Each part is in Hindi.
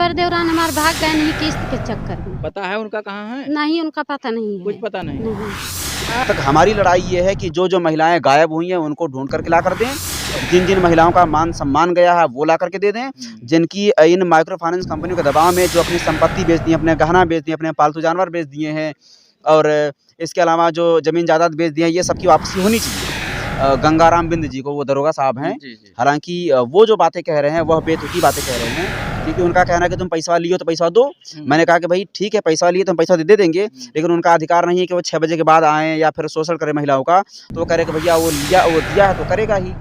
पर देवरान हमारे भाग गए नहीं किस्त के चक्कर में। पता है उनका कहाँ है? नहीं, उनका पता नहीं है। कुछ पता नहीं। नहीं। तक हमारी लड़ाई ये है कि जो महिलाएं गायब हुई हैं उनको ढूंढ करके ला कर दें, जिन महिलाओं का मान सम्मान गया है वो ला करके दे दें, जिनकी इन माइक्रो फाइनेंस कंपनियों के दबाव में जो अपनी संपत्ति बेच दी, अपने गहना बेच दिए, अपने पालतू जानवर बेच दिए हैं और इसके अलावा जो ज़मीन जायदाद बेच दी है, ये सबकी वापसी होनी चाहिए। गंगाराम बिंद जी को, वो दरोगा साहब हैं, हालांकि वो जो बातें कह रहे हैं वह बेतुकी बातें कह रहे हैं, क्योंकि उनका कहना है कि तुम पैसा लियो तो पैसा दो। मैंने कहा कि भाई ठीक है, पैसा लिए तो हम पैसा दे देंगे, लेकिन उनका अधिकार नहीं है कि वो 6 बजे के बाद आएँ या फिर शोषण करें महिलाओं का। तो वो कह रहे कि भैया वो दिया है तो करेगा ही।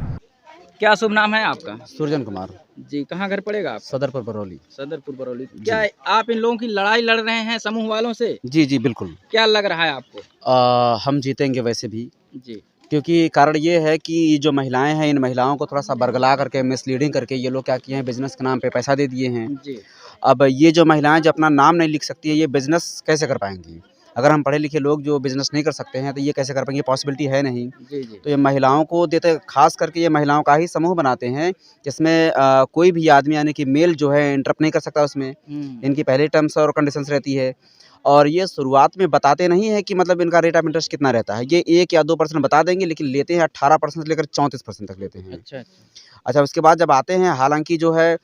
क्या शुभ नाम है आपका? सुरजन कुमार जी, कहाँ घर पड़ेगा आप? सदरपुर बरौली। सदरपुर बरौली। क्या आप इन लोगों की लड़ाई लड़ रहे हैं समूह वालों से? जी जी बिल्कुल। क्या लग रहा है आपको? हम जीतेंगे वैसे भी, जी, क्योंकि कारण ये है कि जो महिलाएं हैं, इन महिलाओं को थोड़ा सा बरगला करके, मिसलीडिंग करके ये लोग क्या किए हैं, बिजनेस के नाम पे पैसा दे दिए हैं। जी। अब ये जो महिलाएं जो अपना नाम नहीं लिख सकती है, ये बिजनेस कैसे कर पाएंगी? अगर हम पढ़े लिखे लोग जो बिजनेस नहीं कर सकते हैं तो ये कैसे कर पाएंगे? पॉसिबिलिटी है नहीं। जी, जी। तो ये महिलाओं को देते, खास करके ये महिलाओं का ही समूह बनाते हैं, जिसमें कोई भी आदमी यानी कि मेल जो है इंटरप्ट नहीं कर सकता उसमें। इनकी पहले टर्म्स और कंडीशंस रहती है और ये शुरुआत में बताते नहीं है कि मतलब इनका रेट ऑफ इंटरेस्ट कितना रहता है। ये 1 या 2% बता देंगे, लेकिन लेते हैं 18% से लेकर 34% तक लेते हैं। अच्छा। अच्छा, उसके बाद जब आते हैं, हालांकि जो है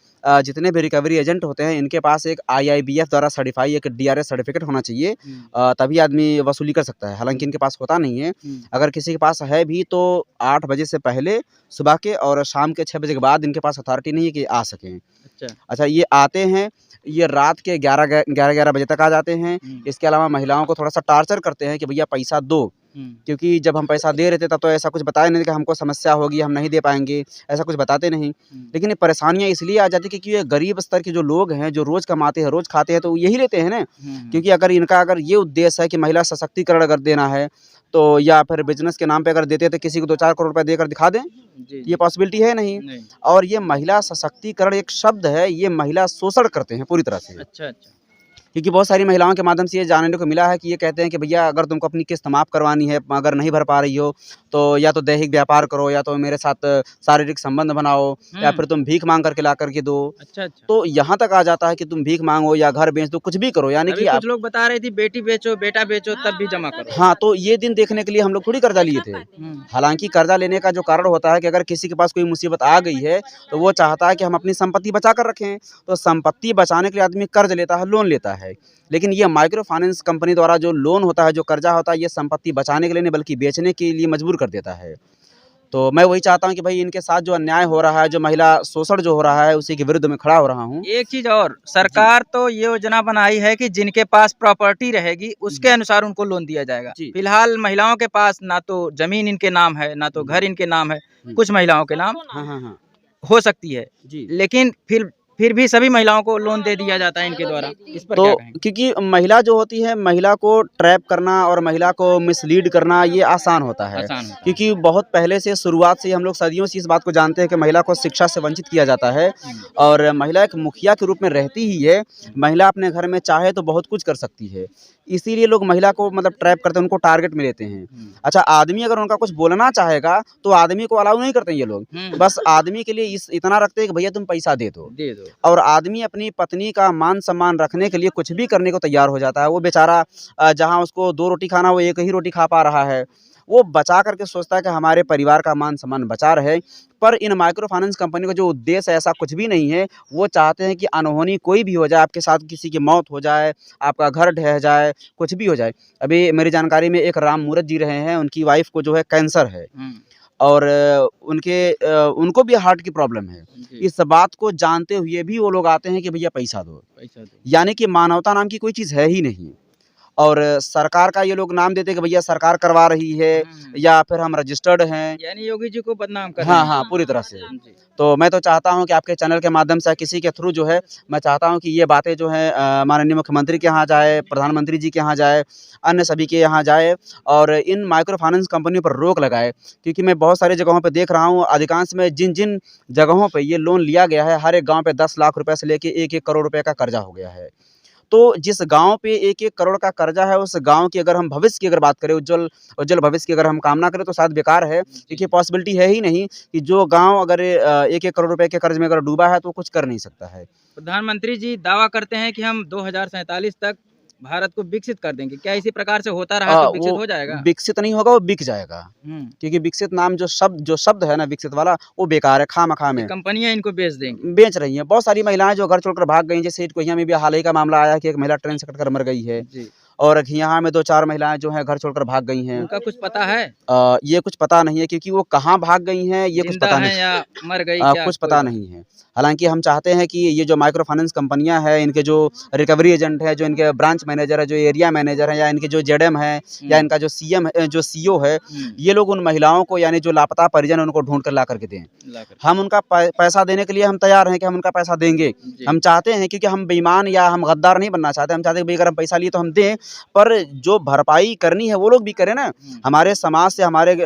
जितने भी रिकवरी एजेंट होते हैं, इनके पास एक IIBF द्वारा सर्टिफाई एक DRS सर्टिफिकेट होना चाहिए, तभी आदमी वसूली कर सकता है। हालांकि इनके पास होता नहीं है। अगर किसी के पास है भी तो 8 बजे से पहले सुबह के और शाम के 6 बजे के बाद इनके पास अथॉरिटी नहीं है कि आ सकें। अच्छा, ये आते हैं, ये रात के 11 बजे तक आ जाते हैं। इसके अलावा महिलाओं को थोड़ा सा टार्चर करते हैं कि भैया पैसा दो, क्योंकि जब हम पैसा दे रहे थे तब तो ऐसा कुछ बताया नहीं कि हमको समस्या होगी, हम नहीं दे पाएंगे, ऐसा कुछ बताते नहीं। लेकिन ये परेशानियां इसलिए आ जाती क्योंकि ये गरीब स्तर के जो लोग हैं, जो रोज़ कमाते हैं, रोज़ खाते हैं, तो यही लेते हैं ना। क्योंकि अगर ये उद्देश्य है कि महिला सशक्तिकरण अगर देना है, तो या फिर बिजनेस के नाम पे अगर देते हैं तो किसी को 2-4 करोड़ रुपए देकर दिखा दें, ये पॉसिबिलिटी है नहीं। और ये महिला सशक्तिकरण एक शब्द है, ये महिला शोषण करते हैं पूरी तरह से। अच्छा। क्योंकि बहुत सारी महिलाओं के माध्यम से ये जानने को मिला है कि ये कहते हैं कि भैया अगर तुमको अपनी किस्त माफ़ करवानी है, अगर नहीं भर पा रही हो, तो या तो दैहिक व्यापार करो, या तो मेरे साथ शारीरिक संबंध बनाओ, या फिर तुम भीख मांग करके ला करके दो। अच्छा। तो यहाँ तक आ जाता है कि तुम भीख मांगो या घर बेच दो, कुछ भी करो, यानी कि कुछ लोग बता रहे थे बेटी बेचो, बेटा बेचो, तब भी जमा करो। हाँ, तो ये दिन देखने के लिए हम लोग थोड़ी कर्जा लिए थे। हालांकि कर्जा लेने का जो कारण होता है कि अगर किसी के पास कोई मुसीबत आ गई है तो वो चाहता है कि हम अपनी संपत्ति बचा कर रखें। तो संपत्ति बचाने के लिए आदमी कर्ज लेता है, लोन लेता है। लेकिन ये माइक्रो फाइनेंस कंपनी द्वारा जो लोन होता है, जो कर्जा होता है, ये संपत्ति बचाने के लिए नहीं बल्कि बेचने के लिए मजबूर कर देता है। तो मैं वही चाहता हूँ कि भाई इनके साथ जो अन्याय हो रहा है, जो महिला शोषण जो हो रहा है, उसी के विरुद्ध में खड़ा हो रहा हूँ। एक चीज और, सरकार तो ये योजना बनाई है कि जिनके पास प्रॉपर्टी रहेगी उसके अनुसार उनको लोन दिया जाएगा। फिलहाल महिलाओं के पास ना तो जमीन इनके नाम है, ना तो घर इनके नाम है, कुछ महिलाओं के नाम हाँ। हो सकती है, लेकिन फिर भी सभी महिलाओं को लोन दे दिया जाता है इनके द्वारा। इस पर क्या कहेंगे? क्योंकि महिला जो होती है, महिला को ट्रैप करना और महिला को मिसलीड करना ये आसान होता है। क्योंकि बहुत पहले से, शुरुआत से हम लोग सदियों से इस बात को जानते हैं कि महिला को शिक्षा से वंचित किया जाता है और महिला एक मुखिया के रूप में रहती ही है। महिला अपने घर में चाहे तो बहुत कुछ कर सकती है, इसीलिए लोग महिला को मतलब ट्रैप करते हैं, उनको टारगेट में लेते हैं। अच्छा, आदमी अगर उनका कुछ बोलना चाहेगा तो आदमी को अलाउ नहीं करते ये लोग, बस आदमी के लिए इतना रखते हैं कि भैया तुम पैसा दे दो। और आदमी अपनी पत्नी का मान सम्मान रखने के लिए कुछ भी करने को तैयार हो जाता है। वो बेचारा जहाँ उसको 2 रोटी खाना, वो 1 ही रोटी खा पा रहा है, वो बचा करके सोचता है कि हमारे परिवार का मान सम्मान बचा रहे। पर इन माइक्रो फाइनेंस कंपनी का जो उद्देश्य है, ऐसा कुछ भी नहीं है। वो चाहते हैं कि अनहोनी कोई भी हो जाए, आपके साथ किसी की मौत हो जाए, आपका घर ढह जाए, कुछ भी हो जाए। अभी मेरी जानकारी में एक राम मूरत जी रहे हैं, उनकी वाइफ को जो है कैंसर है और उनको भी हार्ट की प्रॉब्लम है। इस बात को जानते हुए भी वो लोग आते हैं कि भैया पैसा दो। यानी कि मानवता नाम की कोई चीज़ है ही नहीं। और सरकार का ये लोग नाम देते हैं कि भैया सरकार करवा रही है या फिर हम रजिस्टर्ड हैं, यानी योगी जी को बदनाम कर रहे हैं। हाँ, पूरी तरह से। तो मैं तो चाहता हूं कि आपके चैनल के माध्यम से, किसी के थ्रू जो है, मैं चाहता हूं कि ये बातें जो है माननीय मुख्यमंत्री के यहाँ जाए, प्रधानमंत्री जी के यहाँ जाए, अन्य सभी के यहाँ जाए और इन माइक्रो फाइनेंस कंपनियों पर रोक लगाए। क्योंकि मैं बहुत सारी जगहों पर देख रहा हूँ, अधिकांश में जिन जगहों पर ये लोन लिया गया है, हर एक गाँव पे 10 लाख रुपये से लेके 1-1 करोड़ रुपये का कर्जा हो गया है। तो जिस गांव पे 1-1 करोड़ का कर्जा है, उस गांव की अगर हम भविष्य की अगर बात करें, उज्जवल उज्जवल भविष्य की अगर हम कामना करें तो शायद बेकार है, क्योंकि पॉसिबिलिटी है ही नहीं कि जो गांव अगर 1-1 करोड़ रुपए के कर्ज में अगर डूबा है तो कुछ कर नहीं सकता है। प्रधानमंत्री जी दावा करते हैं कि हम 2047 तक भारत को विकसित कर देंगे। क्या इसी प्रकार से होता रहा तो विकसित वो हो जाएगा? विकसित नहीं होगा, वो बिक जाएगा। क्योंकि विकसित नाम जो शब्द है ना विकसित वाला, वो बेकार है, खामखा में कंपनियां इनको बेच देंगी, बेच रही हैं। बहुत सारी महिलाएं जो घर छोड़कर भाग गई, जैसे कोहिया में भी हाल ही का मामला आया कि एक महिला ट्रेन से कटकर मर गई है, और यहाँ में 2-4 महिलाएं जो हैं घर छोड़कर भाग गई हैं। उनका कुछ पता है? ये कुछ पता नहीं है, क्योंकि वो कहाँ भाग गई हैं ये कुछ पता नहीं, या मर गई कुछ पता नहीं है। हालांकि हम चाहते हैं कि ये जो माइक्रो फाइनेंस कंपनियां हैं, इनके जो रिकवरी एजेंट है, जो इनके ब्रांच मैनेजर है, जो एरिया मैनेजर है, या इनके जो जेडएम है, या इनका जो सीएम है, जो सीओ है, ये लोग उन महिलाओं को, यानी जो लापता परिजन, उनको ढूंढ कर ला करके दें। हम उनका पैसा देने के लिए हम तैयार हैं कि हम उनका पैसा देंगे। हम चाहते हैं, क्योंकि हम बेईमान या हम गद्दार नहीं बनना चाहते। हम चाहते हैं कि अगर हम पैसा लिए तो हम दें, पर जो भरपाई करनी है वो लोग भी करें ना। हमारे समाज से, हमारे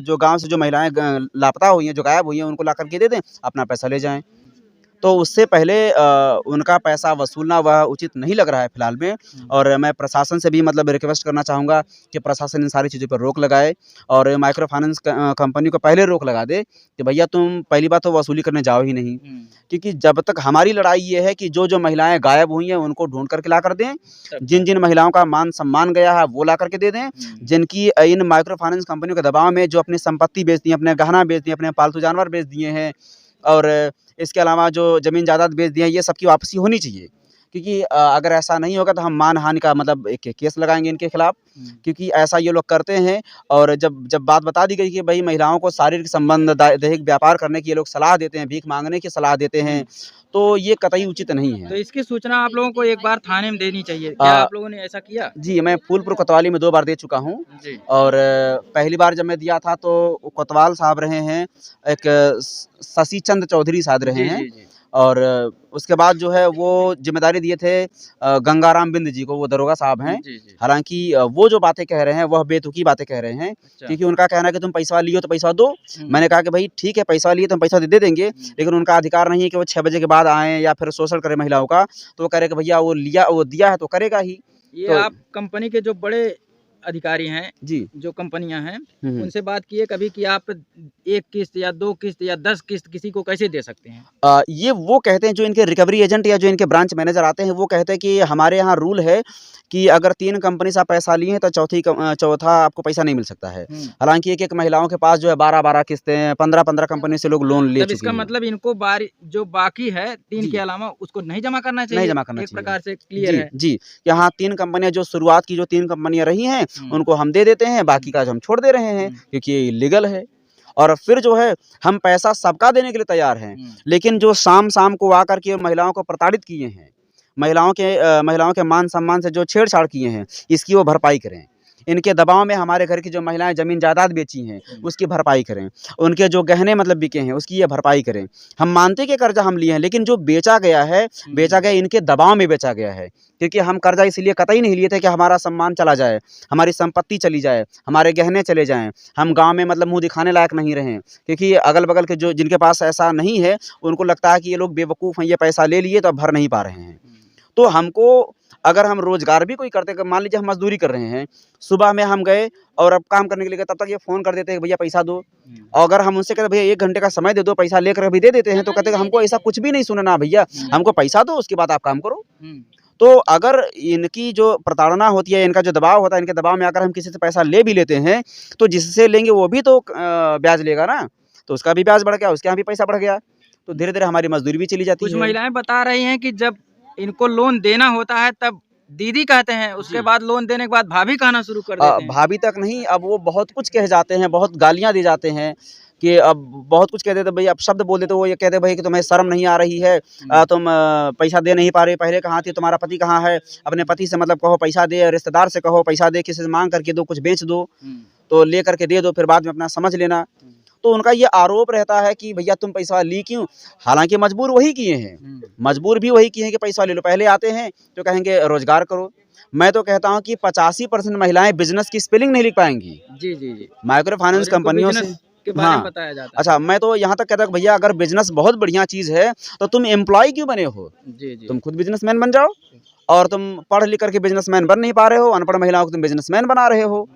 जो गांव से जो महिलाएं लापता हुई हैं, जो गायब हुई हैं, उनको ला करके दे दें, अपना पैसा ले जाएं। तो उससे पहले उनका पैसा वसूलना वह उचित नहीं लग रहा है फिलहाल में। और मैं प्रशासन से भी मतलब रिक्वेस्ट करना चाहूँगा कि प्रशासन इन सारी चीज़ों पर रोक लगाए, और माइक्रो फाइनेंस कंपनी को पहले रोक लगा दे कि भैया तुम पहली बात तो वसूली करने जाओ ही नहीं। क्योंकि जब तक हमारी लड़ाई ये है कि जो महिलाएं गायब हुई हैं उनको ढूंढ करके ला कर दें, जिन महिलाओं का मान सम्मान गया है वो ला करके दे दें, जिनकी इन माइक्रो फाइनेंस कंपनियों के दबाव में जो अपनी संपत्ति बेच दी, अपने गहना बेच दिए, अपने पालतू जानवर बेच दिए हैं, और इसके अलावा जो ज़मीन जायदाद बेच दिए हैं, ये सबकी वापसी होनी चाहिए। क्योंकि अगर ऐसा नहीं होगा तो हम मानहानि का मतलब एक केस लगाएंगे इनके खिलाफ, क्योंकि ऐसा ये लोग करते हैं। और जब बात बता दी गई कि भाई महिलाओं को शारीरिक संबंध, दैहिक व्यापार करने की ये लोग सलाह देते हैं, भीख मांगने की सलाह देते हैं, तो ये कतई उचित नहीं है। तो इसकी सूचना आप लोगों को एक बार थाने में देनी चाहिए। क्या आप लोगों ने ऐसा किया? जी, मैं फूलपुर कोतवाली में 2 बार दे चुका हूँ। और पहली बार जब मैं दिया था तो कोतवाल साहब रहे हैं, एक शशि चंद्र चौधरी साहब रहे हैं, और उसके बाद जो है वो जिम्मेदारी दिए थे गंगाराम बिंद जी को, वो दरोगा साहब हैं। हालांकि वो जो बातें कह रहे हैं वह बेतुकी बातें कह रहे हैं। क्योंकि उनका कहना है कि तुम पैसा लियो तो पैसा दो। मैंने कहा कि भाई ठीक है, पैसा लिए तो हम पैसा दे देंगे, लेकिन उनका अधिकार नहीं है कि वो 6 बजे के बाद आएँ या फिर शोषण करें महिलाओं का। तो वो कह रहे कि भैया वो दिया है तो करेगा ही। ये तो आप कंपनी के जो बड़े अधिकारी हैं जी, जो कंपनियां हैं, उनसे बात किए कभी कि आप 1 किस्त या 2 किस्त या 10 किस्त किसी को कैसे दे सकते हैं? ये वो कहते हैं, जो इनके रिकवरी एजेंट या जो इनके ब्रांच मैनेजर आते हैं, वो कहते हैं कि हमारे यहाँ रूल है कि अगर 3 कंपनी से आप पैसा लिए हैं तो चौथा आपको पैसा नहीं मिल सकता है। हालांकि एक महिलाओं के पास जो है 12-12 किस्तें, 15-15 कंपनी से लोग लोन ले चुके हैं। इसका मतलब इनको जो बाकी है 3 के अलावा उसको नहीं जमा करना चाहिए। नहीं जमा करना चाहिए, एक प्रकार से क्लियर है। जी, यहाँ 3 कंपनियां, जो शुरुआत की जो 3 कंपनियां रही हैं, उनको हम दे देते हैं, बाकी का जो हम छोड़ दे रहे हैं, क्योंकि ये इलीगल है। और फिर जो है हम पैसा सबका देने के लिए तैयार हैं, लेकिन जो शाम को आकर के महिलाओं को प्रताड़ित किए हैं, महिलाओं के मान सम्मान से जो छेड़छाड़ किए हैं, इसकी वो भरपाई करें। इनके दबाव में हमारे घर की जो महिलाएं ज़मीन जायदाद बेची हैं, उसकी भरपाई करें। उनके जो गहने मतलब बिके हैं, उसकी ये भरपाई करें। हम मानते कि कर्जा हम लिए हैं, लेकिन जो बेचा गया इनके दबाव में बेचा गया है। क्योंकि हम कर्जा इसलिए कतई नहीं लिए थे कि हमारा सम्मान चला जाए, हमारी संपत्ति चली जाए, हमारे गहने चले जाएं, हम गांव में मतलब मुंह दिखाने लायक नहीं रहें। क्योंकि अगल बगल के जो जिनके पास ऐसा नहीं है, उनको लगता है कि ये लोग बेवकूफ़ हैं, ये पैसा ले लिए तो अब भर नहीं पा रहे हैं। तो हमको, अगर हम रोजगार भी कोई करते, मान लीजिए हम मजदूरी कर रहे हैं, सुबह में हम गए और अब काम करने के लिए गए, तब तक ये फ़ोन कर देते हैं भैया पैसा दो। और अगर हम उनसे कहते भैया 1 घंटे का समय दे दो, पैसा लेकर अभी दे देते हैं, तो कहते हैं हमको ऐसा कुछ भी नहीं सुनना भैया, हमको पैसा दो, उसके बाद आप काम करो। तो अगर इनकी जो प्रताड़ना होती है, इनका जो दबाव होता है, इनके दबाव में आकर हम किसी से पैसा ले भी लेते हैं, तो जिससे लेंगे वो भी तो ब्याज लेगा ना, तो उसका भी ब्याज बढ़ गया, उसके यहाँ भी पैसा बढ़ गया, तो धीरे धीरे हमारी मजदूरी भी चली जाती है। कुछ महिलाएं बता रही हैं कि जब इनको लोन देना होता है तब दीदी कहते हैं, उसके बाद लोन देने के बाद भाभी कहना शुरू कर देते हैं। भाभी तक नहीं, अब वो बहुत कुछ कह जाते हैं, बहुत गालियां दे जाते हैं कि अब बहुत कुछ कह देते भैया, अब शब्द बोल देते, वो ये कहते भाई कि तुम्हें शर्म नहीं आ रही है, तुम पैसा दे नहीं पा रहे, पहले कहाँ थी, तुम्हारा पति कहाँ है, अपने पति से मतलब कहो पैसा दे, रिश्तेदार से कहो पैसा दे, किसी से मांग करके दो, कुछ बेच दो, तो ले करके दे दो, फिर बाद में अपना समझ लेना। तो उनका ये आरोप रहता है कि भैया तुम पैसा ली क्यों, हालांकि मजबूर वही किए हैं, मजबूर भी वही किए हैं कि पैसा ले लो। पहले आते हैं तो कहेंगे रोजगार करो। मैं तो कहता हूं कि 85% महिलाएं बिजनेस की स्पेलिंग नहीं लिख पाएंगी। जी। माइक्रो फाइनेंस कंपनियों से के बारे में बताया जाता है। अच्छा, मैं तो यहाँ तक कहता हूँ भैया अगर बिजनेस बहुत बढ़िया चीज़ है तो तुम एम्प्लॉय क्यों बने हो, तुम खुद बिजनेसमैन बन जाओ। और तुम पढ़ लिख करके बिजनेसमैन बन नहीं पा रहे हो, अनपढ़ महिलाओं को तुम बिजनेसमैन बना रहे हो।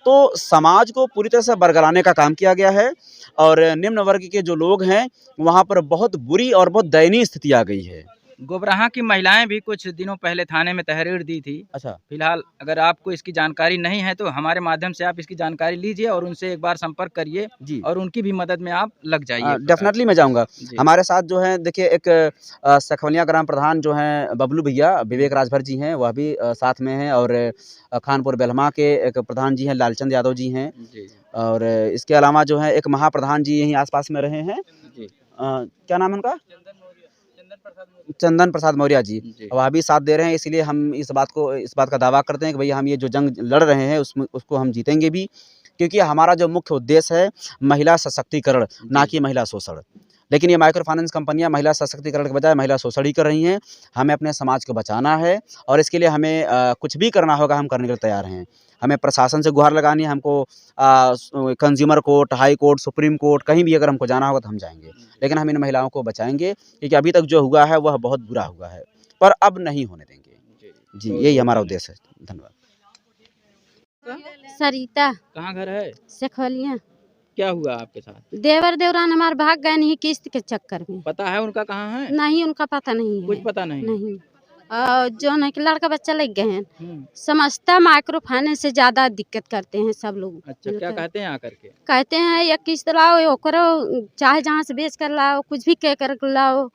तो समाज को पूरी तरह से बरगलाने का काम किया गया है और निम्न वर्ग के जो लोग हैं वहाँ पर बहुत बुरी और बहुत दयनीय स्थिति आ गई है। गोबराहा की महिलाएं भी कुछ दिनों पहले थाने में तहरीर दी थी। अच्छा, फिलहाल अगर आपको इसकी जानकारी नहीं है तो हमारे माध्यम से आप इसकी जानकारी लीजिए और उनसे एक बार संपर्क करिए जी और उनकी भी मदद में आप लग जाइए। डेफिनेटली मैं जाऊंगा। जी। हमारे साथ जो है देखिए एक सखवलिया ग्राम प्रधान जो हैं बबलू भैया, विवेक राजभर जी हैं, वह भी साथ में हैं और खानपुर बेलमा के एक प्रधान जी हैं लालचंद यादव जी हैं जी और इसके अलावा जो है एक महाप्रधान जी यहीं आसपास में रहे हैं। जी क्या नाम है उनका? चंदन प्रसाद मौर्य जी, वह भी साथ दे रहे हैं। इसलिए हम इस बात का दावा करते हैं कि भई हम ये जो जंग लड़ रहे हैं उसको हम जीतेंगे भी, क्योंकि हमारा जो मुख्य उद्देश्य है महिला सशक्तिकरण, ना कि महिला शोषण। लेकिन ये माइक्रो फाइनेंस कंपनियां महिला सशक्तिकरण के बजाय महिला शोषण ही कर रही हैं। हमें अपने समाज को बचाना है और इसके लिए हमें कुछ भी करना होगा, हम करने के लिए तैयार हैं। हमें प्रशासन से गुहार लगानी है, हमको consumer court, high court, supreme court, कहीं भी अगर हमको जाना होगा तो हम जाएंगे, लेकिन हम इन महिलाओं को बचाएंगे, क्योंकि अभी तक जो हुआ है वह बहुत बुरा हुआ है, पर अब नहीं होने देंगे। जी, यही हमारा उद्देश्य है। धन्यवाद। सरिता कहाँ घर है? सखवलिया। क्या हुआ आपके साथ? देवर देवरान हमारे भाग गए नहीं किस्त के चक्कर में। पता है उनका कहाँ है? नहीं, उनका पता नहीं है। कुछ पता नहीं? नहीं। जो है कि लड़का बच्चा लग गए हैं, समझता माइक्रो फाइनेंस से ज्यादा दिक्कत करते हैं सब लोग। अच्छा, क्या कहते हैं आकर के? कहते हैं या किस्त लाओ या करो, चाहे जहाँ से बेच कर लाओ, कुछ भी कह कर लाओ,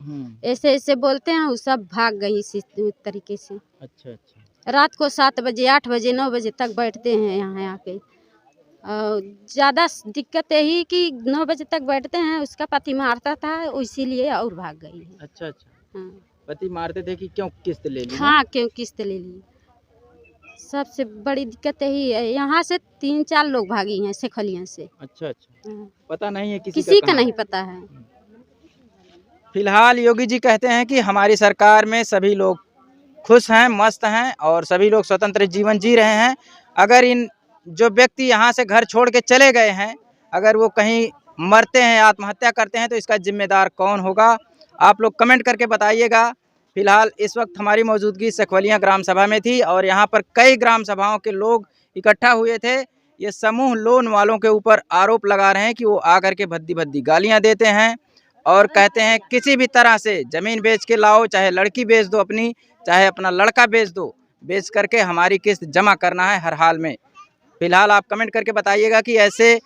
ऐसे ऐसे बोलते हैं। वो सब भाग गई इसी तरीके से। अच्छा अच्छा। रात को 7 बजे 8 बजे 9 बजे तक बैठते हैं यहाँ आके। ज़्यादा दिक्कत यही कि 9 बजे तक बैठते हैं, उसका पति मारता था इसीलिए और भाग गई है। अच्छा अच्छा। हाँ, पति मारते थे कि क्यों किस्त ले ली? हाँ, क्यों किस्त ले ली। सबसे बड़ी दिक्कत यही है। यहाँ से 3-4 लोग भागी हैं सेखलिया से। अच्छा अच्छा। हाँ, पता नहीं है किसी का कहाँ नहीं है? पता है। फिलहाल योगी जी कहते हैं कि हमारी सरकार में सभी लोग खुश हैं, मस्त हैं और सभी लोग स्वतंत्र जीवन जी रहे हैं। अगर इन जो व्यक्ति यहाँ से घर छोड़ के चले गए हैं, अगर वो कहीं मरते हैं, आत्महत्या करते हैं, तो इसका जिम्मेदार कौन होगा? आप लोग कमेंट करके बताइएगा। फिलहाल इस वक्त हमारी मौजूदगी सखवलिया ग्राम सभा में थी और यहाँ पर कई ग्राम सभाओं के लोग इकट्ठा हुए थे। ये समूह लोन वालों के ऊपर आरोप लगा रहे हैं कि वो आकर के भद्दी भद्दी गालियाँ देते हैं और कहते हैं किसी भी तरह से ज़मीन बेच के लाओ, चाहे लड़की बेच दो अपनी, चाहे अपना लड़का बेच दो, बेच करके हमारी किस्त जमा करना है हर हाल में। फिलहाल आप कमेंट करके बताइएगा कि ऐसे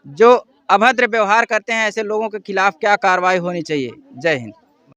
जो अभद्र व्यवहार करते हैं ऐसे लोगों के खिलाफ क्या कार्रवाई होनी चाहिए। जय हिंद।